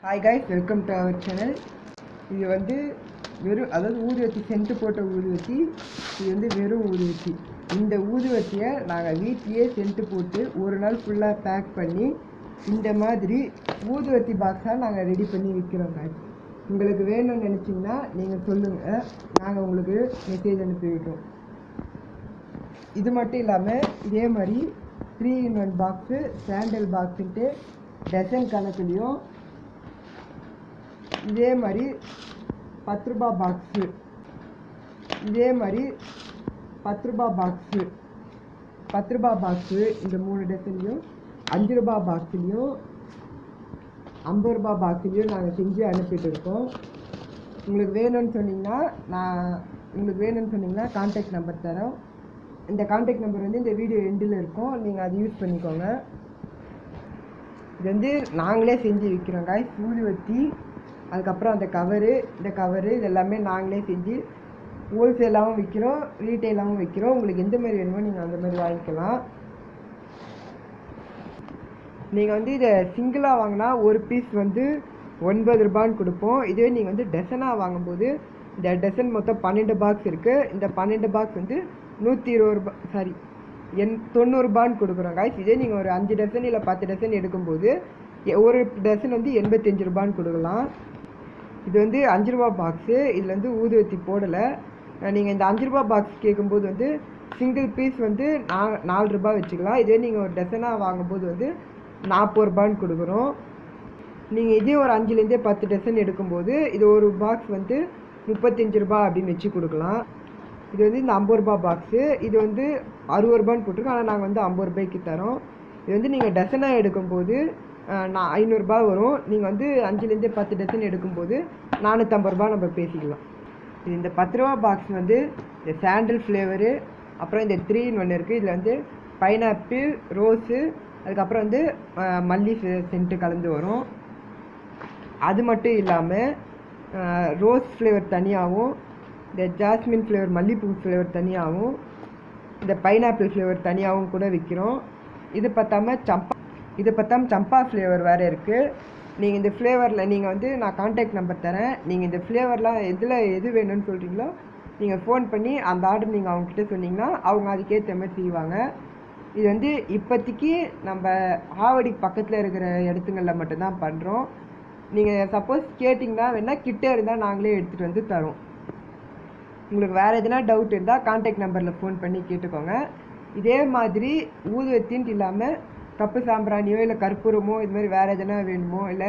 Hi guys, welcome to our channel. இது வந்து வெறும் ஊதுவத்தி சென்ட்டு போட்ட ஊதுவத்தி. இது வந்து வெறும் ஊதுவத்தி. இந்த ஊதுவத்தியை நாங்கள் வீட்லேயே சென்ட்டு போட்டு ஒரு நாள் ஃபுல்லாக பேக் பண்ணி இந்த மாதிரி ஊதுவத்தி பாக்ஸாக நாங்கள் ரெடி பண்ணி விற்கிறோம் கைஸ். உங்களுக்கு வேணும்னு நினச்சிங்கன்னா நீங்கள் சொல்லுங்கள், நாங்கள் உங்களுக்கு மெசேஜ் அனுப்பி விடுறோம். இது மட்டும் இல்லாமல் இதே மாதிரி 3-in-1 பாக்ஸு, சாண்டல் பாக்ஸுன்ட்டு டசன் கணக்குலேயும் இதே மாதிரி 10 ரூபா பாக்ஸு, இதே மாதிரி 10 ரூபா பாக்ஸு, 10 ரூபா பாக்ஸு, இந்த 3 டசன்லையும் 5 ரூபா பாக்ஸ்லேயும் 50 ரூபா பாக்ஸ்லேயும் நாங்கள் செஞ்சு அனுப்பிட்டு இருக்கோம். உங்களுக்கு வேணும்னு சொன்னீங்கன்னா கான்டாக்ட் நம்பர் தரோம். இந்த கான்டாக்ட் நம்பர் வந்து இந்த வீடியோ எண்டில் இருக்கும், நீங்கள் அதை யூஸ் பண்ணிக்கோங்க. இது வந்து நாங்களே செஞ்சு விற்கிறோம் காய்ஸ். ஊதுவத்தி, அதுக்கப்புறம் இந்த கவரு இது எல்லாமே நாங்களே செஞ்சு ஹோல்சேலாகவும் விற்கிறோம், ரீட்டெயிலாகவும் விற்கிறோம். உங்களுக்கு எந்த மாதிரி வேணுமோ நீங்கள் அந்த மாதிரி வாங்கிக்கலாம். நீங்கள் வந்து இதை சிங்கிளாக வாங்கினா ஒரு பீஸ் வந்து 9 ரூபான்னு கொடுப்போம். இதுவே நீங்கள் வந்து டசனாக வாங்கும்போது இந்த டசன் மொத்தம் 12 பாக்ஸ் இருக்குது. இந்த 12 பாக்ஸ் வந்து 120 ரூபா, 90 ரூபான்னு கொடுக்குறோம் காய்ஸ். இதே நீங்கள் ஒரு 5 டசன் இல்லை 10 டசன் எடுக்கும்போது ஒரு டசன் வந்து 85 ரூபான்னு கொடுக்கலாம். இது வந்து 5 ரூபா பாக்ஸு. இதில் வந்து ஊதுவத்தி போடலை. நீங்கள் இந்த 5 ரூபா பாக்ஸ் கேட்கும்போது வந்து சிங்கிள் பீஸ் வந்து 4 ரூபா வச்சுக்கலாம். இதே நீங்கள் ஒரு டசனாக வாங்கும்போது வந்து 40 ரூபான்னு கொடுக்குறோம். நீங்கள் இதே ஒரு 5லேருந்தே 10 டசன் எடுக்கும்போது இது ஒரு பாக்ஸ் வந்து 35 ரூபா அப்படின்னு வச்சு கொடுக்கலாம். இது வந்து இந்த 50 ரூபா பாக்ஸு. இது வந்து 60 ரூபான்னு போட்டிருக்கோம், ஆனால் நாங்கள் வந்து 50 ரூபாய்க்கு தரோம். இது வந்து நீங்கள் டசனாக எடுக்கும்போது 500 ரூபா வரும். நீங்கள் வந்து 5லேருந்தே 10 டசன் எடுக்கும்போது 450 ரூபா நம்ம பேசிக்கலாம். இது இந்த 10 ரூபா பாக்ஸ் வந்து இந்த சாண்டல் ஃப்ளேவரு, அப்புறம் இந்த 3-in-1 இருக்குது. இதில் வந்து பைனாப்பிள், ரோஸு, அதுக்கப்புறம் வந்து மல்லி சென்ட்டு கலந்து வரும். அது மட்டும் இல்லாமல் ரோஸ் ஃப்ளேவர் தனியாகவும், இந்த ஜாஸ்மின் ஃப்ளேவர் மல்லிப்பூ ஃப்ளேவர் தனியாகவும், இந்த பைனாப்பிள் ஃப்ளேவர் தனியாகவும் கூட விற்கிறோம். இது பார்த்தாம சம்பா ஃப்ளேவர் வேறு இருக்குது. நீங்கள் இந்த ஃப்ளேவரில் நீங்கள் வந்து நான் கான்டாக்ட் நம்பர் தரேன். நீங்கள் இந்த ஃப்ளேவர்லாம் எது வேணும்னு சொல்கிறீங்களோ நீங்கள் ஃபோன் பண்ணி அந்த ஆர்டர் நீங்கள் அவங்கக்கிட்ட சொன்னீங்கன்னா அவங்க அதுக்கேற்ற மாதிரி செய்வாங்க. இது வந்து இப்போதைக்கு நம்ம ஆவடி பக்கத்தில் இருக்கிற இடத்துங்களில் மட்டும்தான் பண்ணுறோம். நீங்கள் சப்போஸ் கேட்டிங்கன்னா வேணால் கிட்டே இருந்தால் நாங்களே எடுத்துகிட்டு வந்து தரோம். உங்களுக்கு வேறு எதுனா டவுட் இருந்தால் கான்டாக்ட் நம்பரில் ஃபோன் பண்ணி கேட்டுக்கோங்க. இதே மாதிரி ஊதுவத்தின்ட்டு இல்லாமல் கப்பு சாம்பிராணியோ இல்லை கற்பூரமோ இது மாதிரி வேறு எதனா வேணுமோ, இல்லை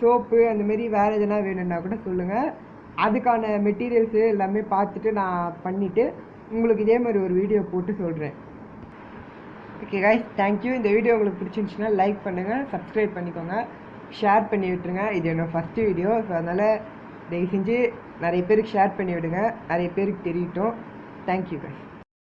சோப்பு அந்த மாதிரி வேறு எதனா வேணும்னா கூட சொல்லுங்கள். அதுக்கான மெட்டீரியல்ஸு எல்லாமே பார்த்துட்டு நான் பண்ணிவிட்டு உங்களுக்கு இதே மாதிரி ஒரு வீடியோ போட்டு சொல்கிறேன். Okay guys, thank you. இந்த வீடியோ உங்களுக்கு பிடிச்சிருந்துச்சுன்னா லைக் பண்ணுங்கள், சப்ஸ்கிரைப் பண்ணிக்கோங்க, ஷேர் பண்ணி விட்டுருங்க. இது என்னோடய ஃபஸ்ட்டு வீடியோ, ஸோ அதனால் தயவு செஞ்சு நிறைய பேருக்கு ஷேர் பண்ணி விடுங்க, நிறைய பேருக்கு தெரியட்டும். Thank you guys.